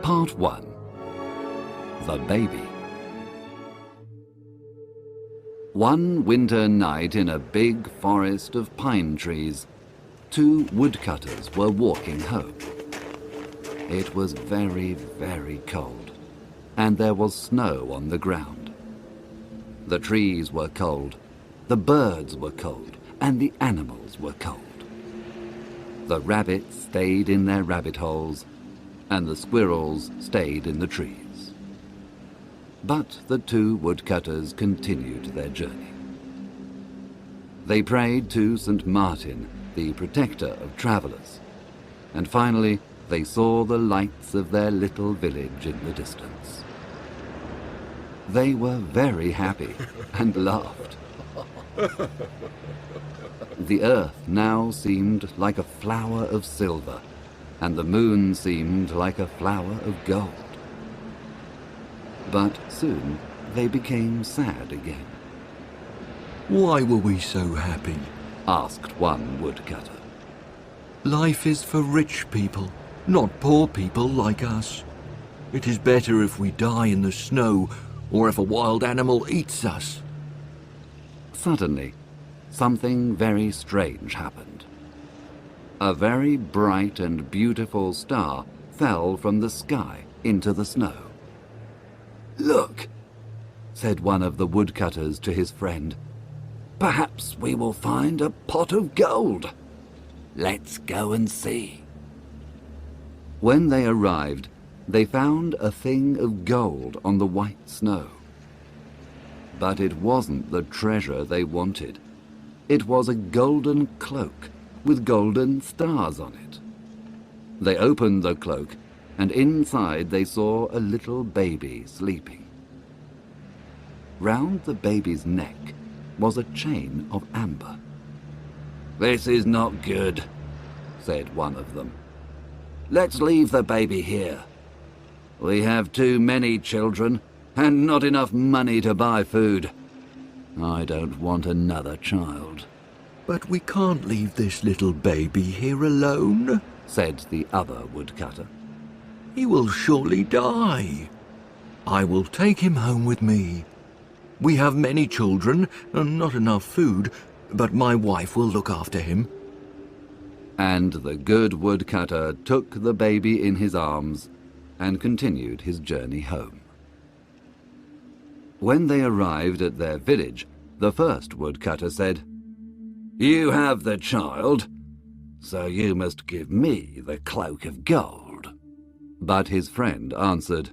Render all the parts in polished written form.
Part 1. The Baby. One winter night in a big forest of pine trees, two woodcutters were walking home. It was very, very cold, and there was snow on the ground. The trees were cold, the birds were cold, and the animals were cold. The rabbits stayed in their rabbit holes, and the squirrels stayed in the trees. But the two woodcutters continued their journey. They prayed to St. Martin, the protector of travellers, and finally they saw the lights of their little village in the distance. They were very happy and laughed. The earth now seemed like a flower of silver, and the moon seemed like a flower of gold. But soon they became sad again. "Why were we so happy?" asked one woodcutter. "Life is for rich people, not poor people like us. It is better if we die in the snow or if a wild animal eats us." Suddenly, something very strange happened. A very bright and beautiful star fell from the sky into the snow. "Look," said one of the woodcutters to his friend. "Perhaps we will find a pot of gold. Let's go and see." When they arrived, they found a thing of gold on the white snow. But it wasn't the treasure they wanted. It was a golden cloak with golden stars on it. They opened the cloak, and inside they saw a little baby sleeping. Round the baby's neck was a chain of amber. "This is not good," said one of them. "Let's leave the baby here. We have too many children and not enough money to buy food. I don't want another child." "But we can't leave this little baby here alone," said the other woodcutter. "He will surely die. I will take him home with me. We have many children and not enough food, but my wife will look after him." And the good woodcutter took the baby in his arms and continued his journey home. When they arrived at their village, the first woodcutter said, "You have the child, so you must give me the cloak of gold." But his friend answered,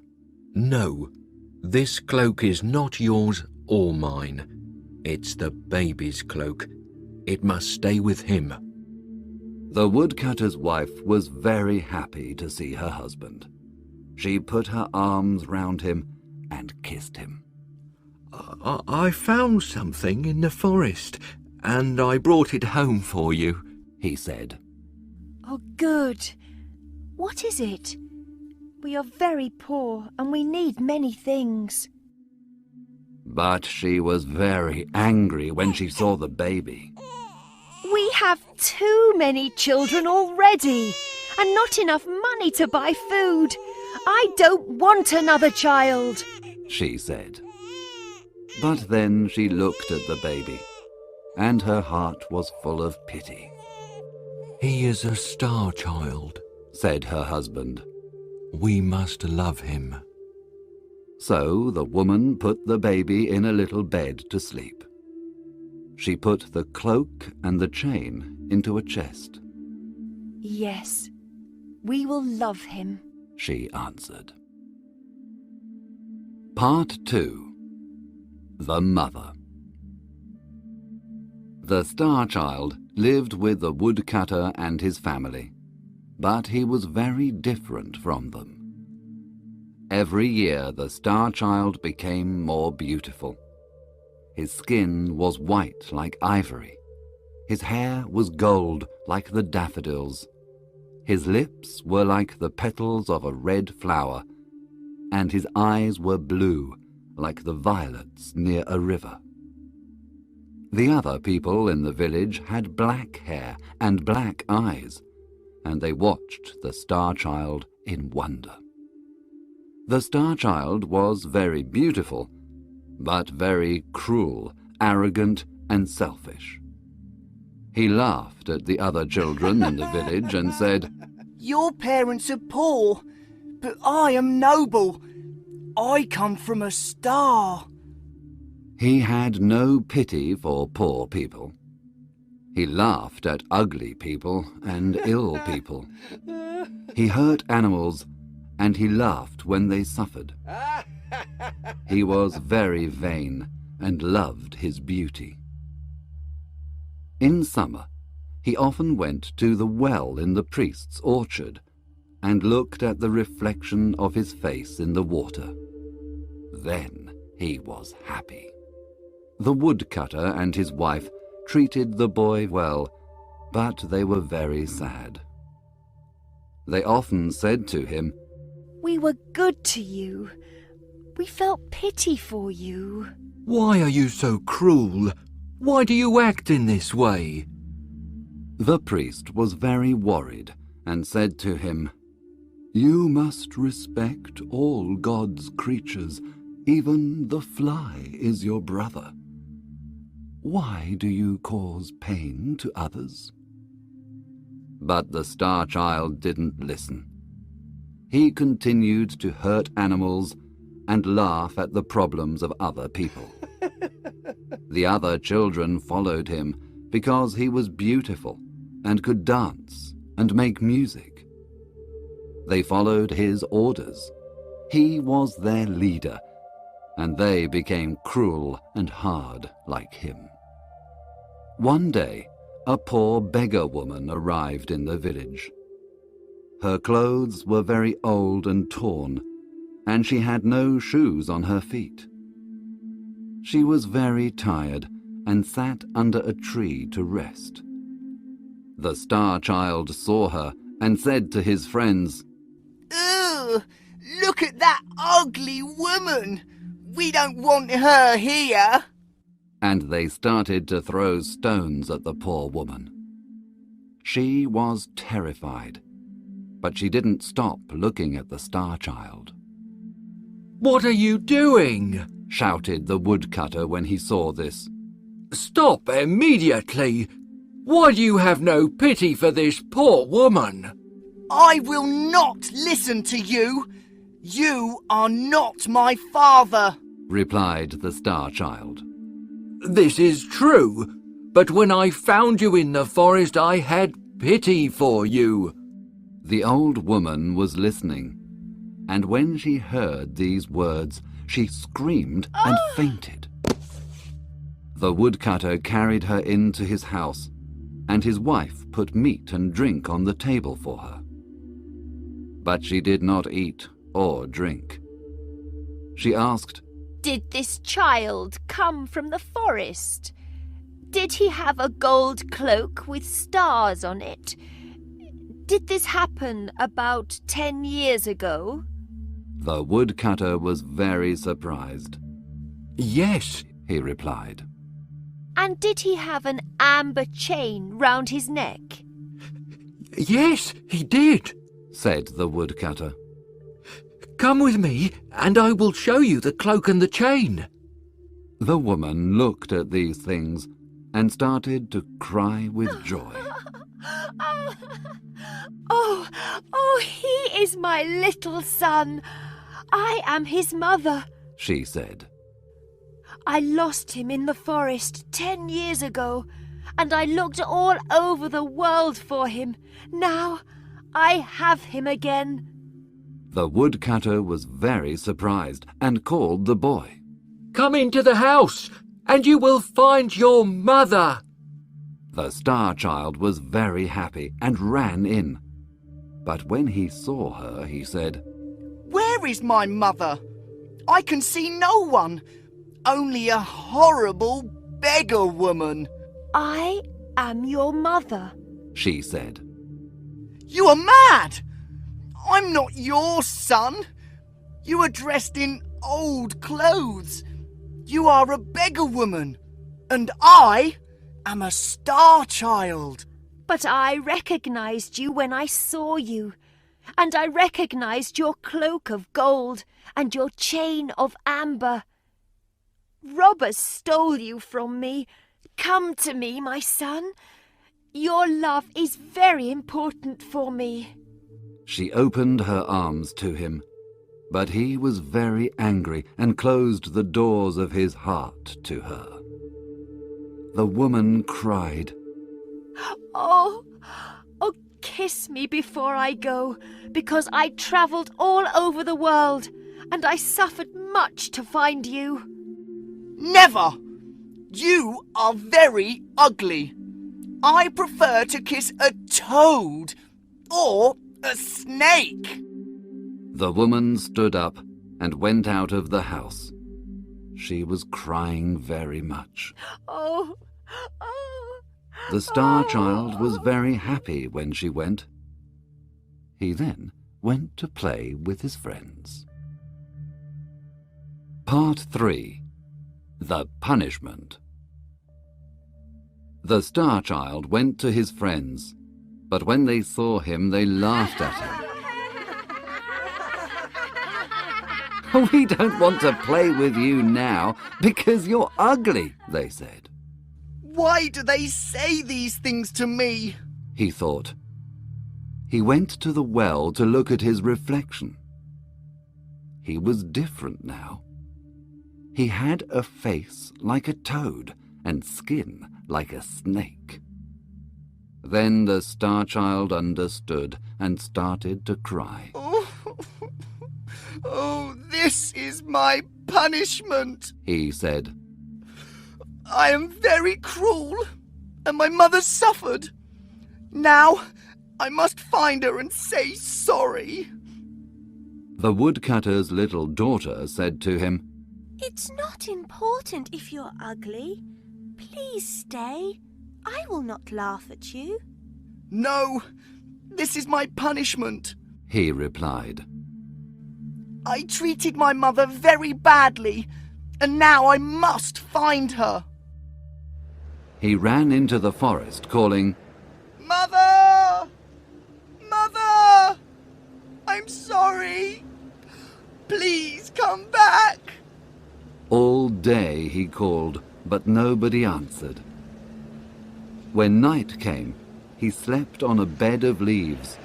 "No, this cloak is not yours or mine. It's the baby's cloak. It must stay with him." The woodcutter's wife was very happy to see her husband. She put her arms round him and kissed him. I found something in the forest, and I brought it home for you," he said. "Oh, good. What is it? We are very poor and we need many things." But she was very angry when she saw the baby. "We have too many children already and not enough money to buy food. I don't want another child," she said. But then she looked at the baby, and her heart was full of pity. "He is a star child," said her husband. "We must love him." So the woman put the baby in a little bed to sleep. She put the cloak and the chain into a chest. "Yes, we will love him," she answered. Part 2. The Mother. The Star Child lived with the woodcutter and his family, but he was very different from them. Every year the Star Child became more beautiful. His skin was white like ivory. His hair was gold like the daffodils. His lips were like the petals of a red flower, and his eyes were blue like the violets near a river. The other people in the village had black hair and black eyes, and they watched the Star Child in wonder. The Star Child was very beautiful, but very cruel, arrogant, and selfish. He laughed at the other children in the village and said, Your parents are poor, but I am noble. I come from a star. He had no pity for poor people. He laughed at ugly people and ill people. He hurt animals, and he laughed when they suffered. He was very vain and loved his beauty. In summer, he often went to the well in the priest's orchard and looked at the reflection of his face in the water. Then he was happy. The woodcutter and his wife treated the boy well, but they were very sad. They often said to him, We were good to you. We felt pity for you. Why are you so cruel? Why do you act in this way? The priest was very worried and said to him, You must respect all God's creatures. Even the fly is your brother. Why do you cause pain to others? But the Star Child didn't listen. He continued to hurt animals and laugh at the problems of other people. The other children followed him because he was beautiful and could dance and make music. They followed his orders. He was their leader, and they became cruel and hard like him. One day, a poor beggar woman arrived in the village. Her clothes were very old and torn, and she had no shoes on her feet. She was very tired and sat under a tree to rest. The Star Child saw her and said to his friends, Ugh! Look at that ugly woman! We don't want her here! And they started to throw stones at the poor woman. She was terrified, but she didn't stop looking at the Star Child. What are you doing? Shouted the woodcutter when he saw this. Stop immediately! Why do you have no pity for this poor woman? I will not listen to you! You are not my father! Replied the Star Child. This is true, but when I found you in the forest, I had pity for you. The old woman was listening, and when she heard these words, she screamed and fainted. The woodcutter carried her into his house, and his wife put meat and drink on the table for her. But she did not eat or drink. She asked, Did this child come from the forest? Did he have a gold cloak with stars on it? Did this happen about 10 years ago? The woodcutter was very surprised. Yes, He replied. And did he have an amber chain round his neck? yes, he did. Said the woodcutter. Come with me, and I will show you the cloak and the chain. The woman looked at these things and started to cry with joy. Oh, he is my little son. I am his mother. She said. I lost him in the forest 10 years ago, and I looked all over the world for him. Now I have him again. The woodcutter was very surprised and called the boy. Come into the house, and you will find your mother. The Star Child was very happy and ran in. But when he saw her, he said, Where is my mother? I can see no one. Only a horrible beggar woman. I am your mother. She said. You are mad! I'm not your son. You are dressed in old clothes. You are a beggar woman. And I am a Star Child. But I recognized you when I saw you, and I recognized your cloak of gold and your chain of amber. Robbers stole you from me. Come to me, my son. Your love is very important for me." She opened her arms to him, but he was very angry and closed the doors of his heart to her. The woman cried, Oh, kiss me before I go, because I travelled all over the world, and I suffered much to find you. Never! You are very ugly. I prefer to kiss a toad or a snake. The woman stood up and went out of the house. She was crying very much. Oh. The Star Child was very happy when she went. He then went to play with his friends. Part 3. The Punishment. The Star Child went to his friends, but when they saw him, they laughed at him. "We don't want to play with you now because you're ugly," they said. Why do they say these things to me? He thought. He went to the well to look at his reflection. He was different now. He had a face like a toad and skin like a snake. Then the Star Child understood and started to cry. Oh, this is my punishment, he said. I am very cruel, and my mother suffered. Now I must find her and say sorry. The woodcutter's little daughter said to him, It's not important if you're ugly. Please stay. I will not laugh at you. No, this is my punishment, he replied. I treated my mother very badly, and now I must find her. He ran into the forest, calling, Mother! Mother! I'm sorry. Please come back. All day he called, but nobody answered. When night came, he slept on a bed of leaves.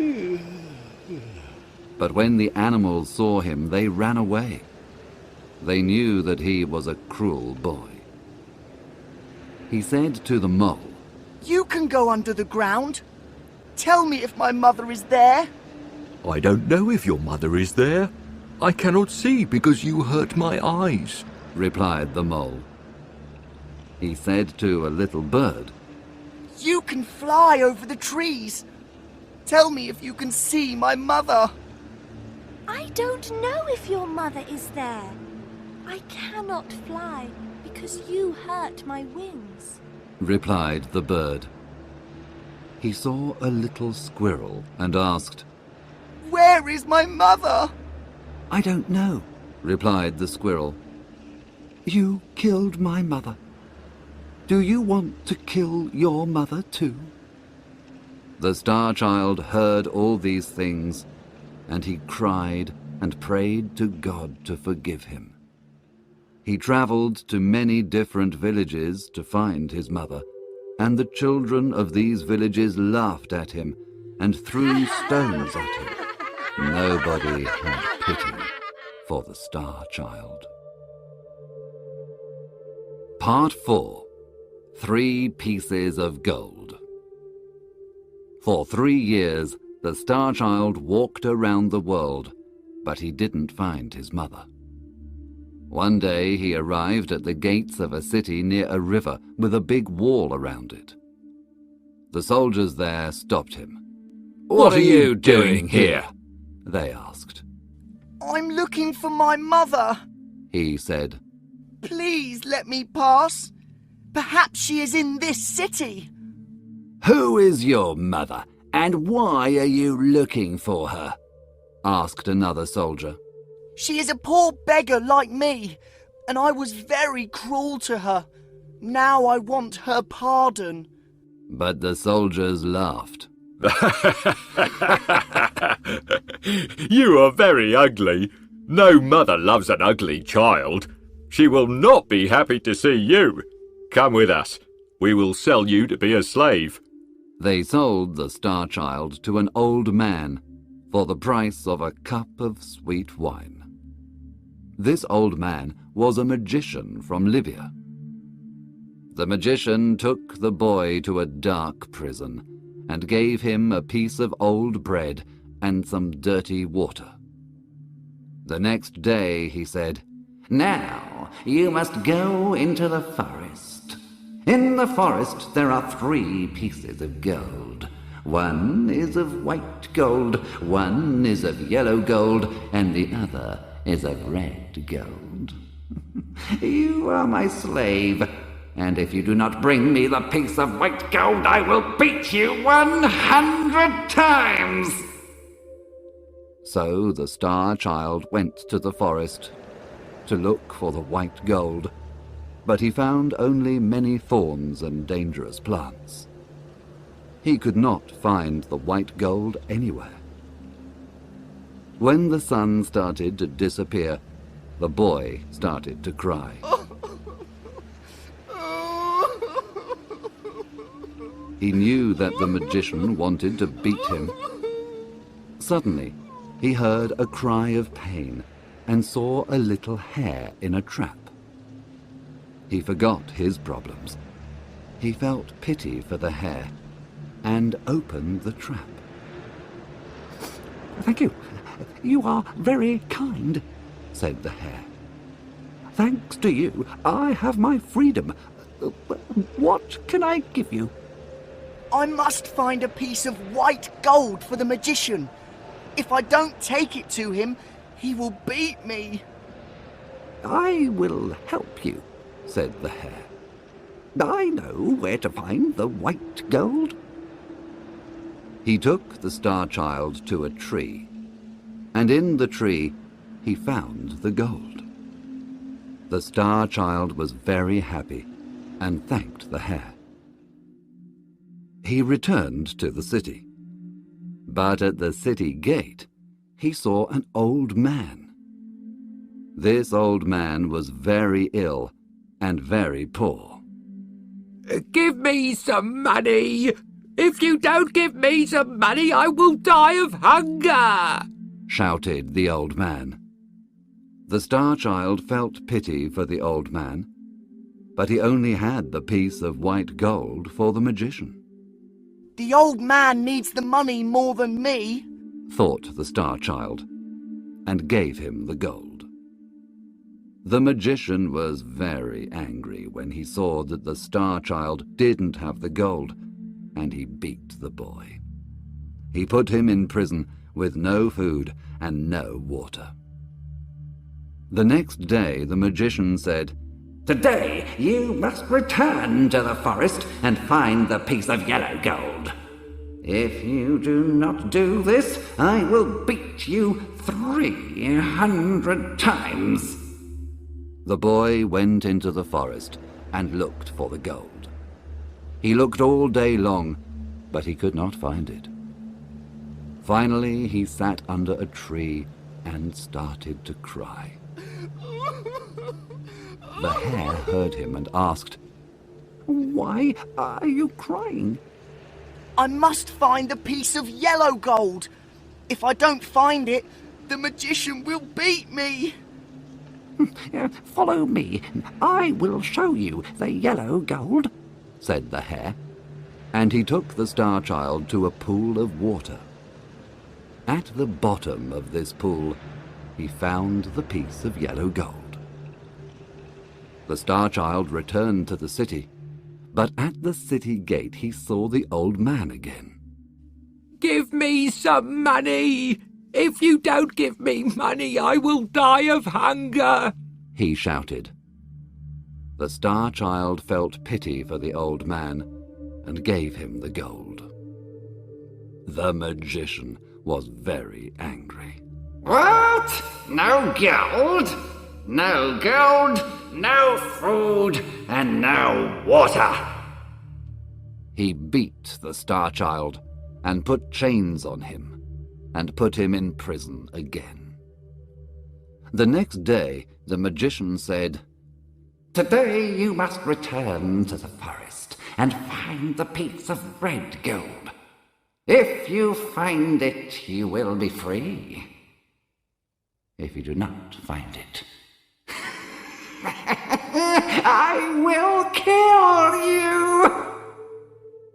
But when the animals saw him, they ran away. They knew that he was a cruel boy. He said to the mole, You can go under the ground. Tell me if my mother is there. I don't know if your mother is there. I cannot see because you hurt my eyes, replied the mole. He said to a little bird, You can fly over the trees. Tell me if you can see my mother. I don't know if your mother is there. I cannot fly because you hurt my wings, replied the bird. He saw a little squirrel and asked, Where is my mother? I don't know, replied the squirrel. You killed my mother. Do you want to kill your mother too? The Star Child heard all these things, and he cried and prayed to God to forgive him. He travelled to many different villages to find his mother, and the children of these villages laughed at him and threw stones at him. Nobody had pity for the Star Child. Part 4. 3 Pieces of Gold. For 3 years, the Star Child walked around the world, but he didn't find his mother. One day he arrived at the gates of a city near a river with a big wall around it. The soldiers there stopped him. What are you doing here? They asked. I'm looking for my mother, he said. Please let me pass. Perhaps she is in this city. Who is your mother, and why are you looking for her? Asked another soldier. She is a poor beggar like me, and I was very cruel to her. Now I want her pardon. But the soldiers laughed. You are very ugly. No mother loves an ugly child. She will not be happy to see you. Come with us. We will sell you to be a slave. They sold the Star Child to an old man for the price of a cup of sweet wine. This old man was a magician from Libya. The magician took the boy to a dark prison and gave him a piece of old bread and some dirty water. The next day he said, "Now you must go into the forest. In the forest there are 3 pieces of gold. One is of white gold, one is of yellow gold, and the other is of red gold. You are my slave, and if you do not bring me the piece of white gold, I will beat you 100 times." So the Star Child went to the forest to look for the white gold, but he found only many thorns and dangerous plants. He could not find the white gold anywhere. When the sun started to disappear, the boy started to cry. He knew that the magician wanted to beat him. Suddenly, he heard a cry of pain and saw a little hare in a trap. He forgot his problems. He felt pity for the hare and opened the trap. "Thank you. You are very kind," said the hare. "Thanks to you, I have my freedom. What can I give you?" I must find a piece of white gold for the magician. If I don't take it to him, he will beat me. "I will help you," said the hare. "I know where to find the white gold." He took the Star Child to a tree, and in the tree he found the gold. The Star Child was very happy and thanked the hare. He returned to the city, but at the city gate he saw an old man. This old man was very ill and very poor. "Give me some money! If you don't give me some money, I will die of hunger!" shouted the old man. The Star Child felt pity for the old man, but he only had the piece of white gold for the magician. The old man needs the money more than me, thought the Star Child, and gave him the gold. The magician was very angry when he saw that the Star Child didn't have the gold, and he beat the boy. He put him in prison with no food and no water. The next day the magician said, "Today you must return to the forest and find the piece of yellow gold. If you do not do this, I will beat you 300 times." The boy went into the forest and looked for the gold. He looked all day long, but he could not find it. Finally, he sat under a tree and started to cry. The hare heard him and asked, "Why are you crying?" I must find the piece of yellow gold. If I don't find it, the magician will beat me. "Follow me. I will show you the yellow gold," said the hare, and he took the Star Child to a pool of water. At the bottom of this pool, he found the piece of yellow gold. The Star Child returned to the city, but at the city gate he saw the old man again. "Give me some money! If you don't give me money, I will die of hunger!" he shouted. The Star Child felt pity for the old man and gave him the gold. The magician was very angry. "What? No gold? No gold, no food, and no water!" He beat the Star Child and put chains on him, and put him in prison again. The next day the magician said, Today you must return to the forest and find the piece of red gold. If you find it, you will be free. If you do not find it, I will kill you!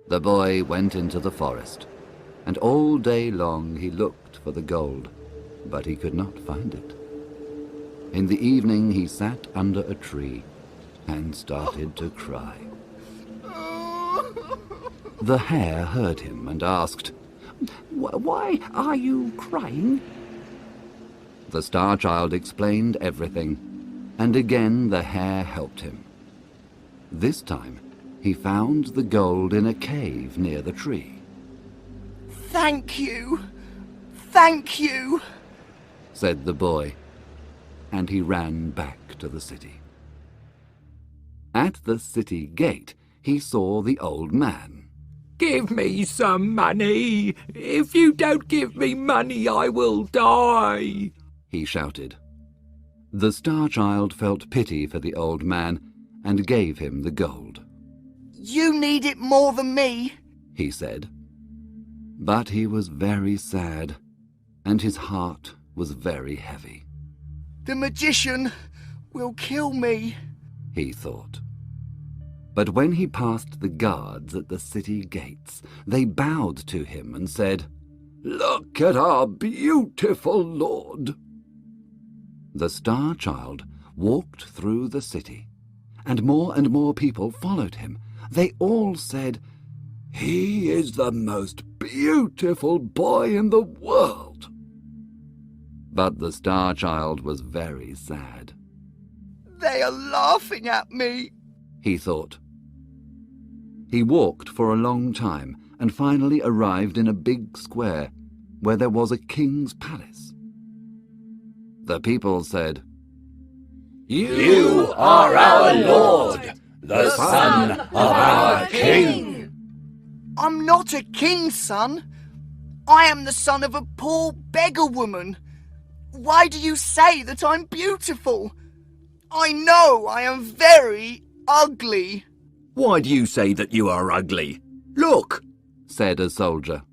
The boy went into the forest, and all day long he looked for the gold, but he could not find it. In the evening he sat under a tree and started to cry. The hare heard him and asked, Why are you crying? The Star Child explained everything, and again the hare helped him. This time he found the gold in a cave near the tree. Thank you. Thank you, said the boy, and he ran back to the city. At the city gate he saw the old man. Give me some money. If you don't give me money, I will die, he shouted. The Star Child felt pity for the old man and gave him the gold. You need it more than me, he said. But he was very sad, and his heart was very heavy. The magician will kill me, he thought. But when he passed the guards at the city gates, they bowed to him and said, Look at our beautiful lord. The Star Child walked through the city, and more people followed him. They all said, He is the most beautiful boy in the world. But the Star Child was very sad. They are laughing at me, he thought. He walked for a long time and finally arrived in a big square where there was a king's palace. The people said, You are our lord, the son of our king. I'm not a king's son. I am the son of a poor beggar woman. Why do you say that I'm beautiful? I know I am very ugly. Why do you say that you are ugly? Look, said a soldier.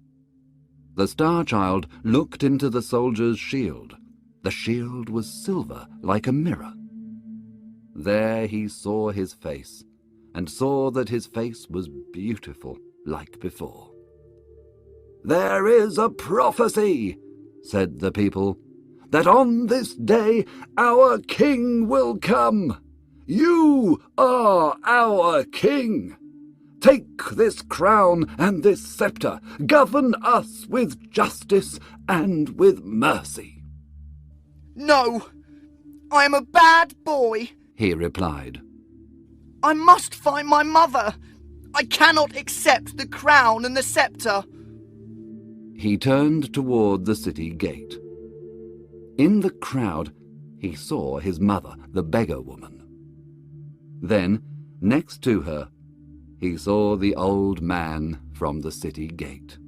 The Star Child looked into the soldier's shield. The shield was silver like a mirror. There he saw his face, and saw that his face was beautiful like before. There is a prophecy, said the people, that on this day our king will come. You are our king. Take this crown and this scepter. Govern us with justice and with mercy. No, I am a bad boy, he replied. I must find my mother. I cannot accept the crown and the scepter. He turned toward the city gate. In the crowd, he saw his mother, the beggar woman. Then, next to her, he saw the old man from the city gate.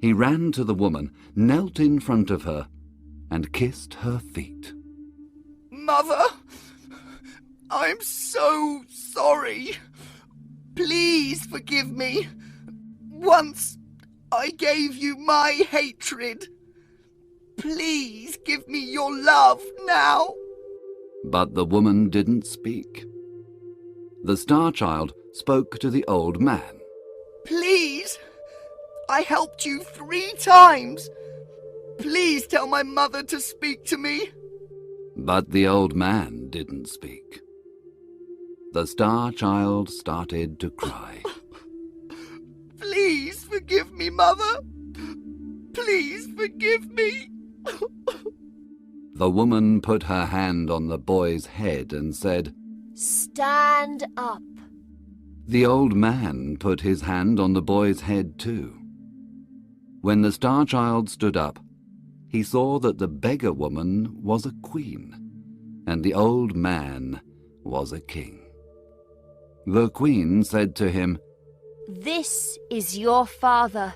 He ran to the woman, knelt in front of her, and kissed her feet. Mother, I'm so sorry. Please forgive me. Once I gave you my hatred. Please give me your love now. But the woman didn't speak. The Star Child spoke to the old man. Please, I helped you 3 times. Please tell my mother to speak to me. But the old man didn't speak. The Star Child started to cry. Please forgive me, Mother. Please forgive me. The woman put her hand on the boy's head and said, Stand up. The old man put his hand on the boy's head too. When the Star Child stood up, he saw that the beggar woman was a queen, and the old man was a king. The queen said to him, This is your father,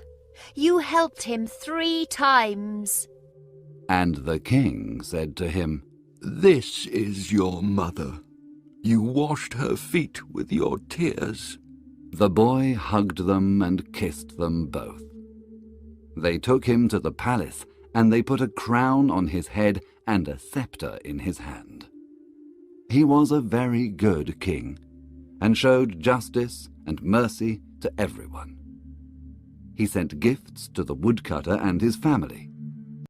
You helped him 3 times. And the king said to him, "This is your mother. You washed her feet with your tears." The boy hugged them and kissed them both. They took him to the palace, and they put a crown on his head and a scepter in his hand. He was a very good king, and showed justice and mercy to everyone. He sent gifts to the woodcutter and his family,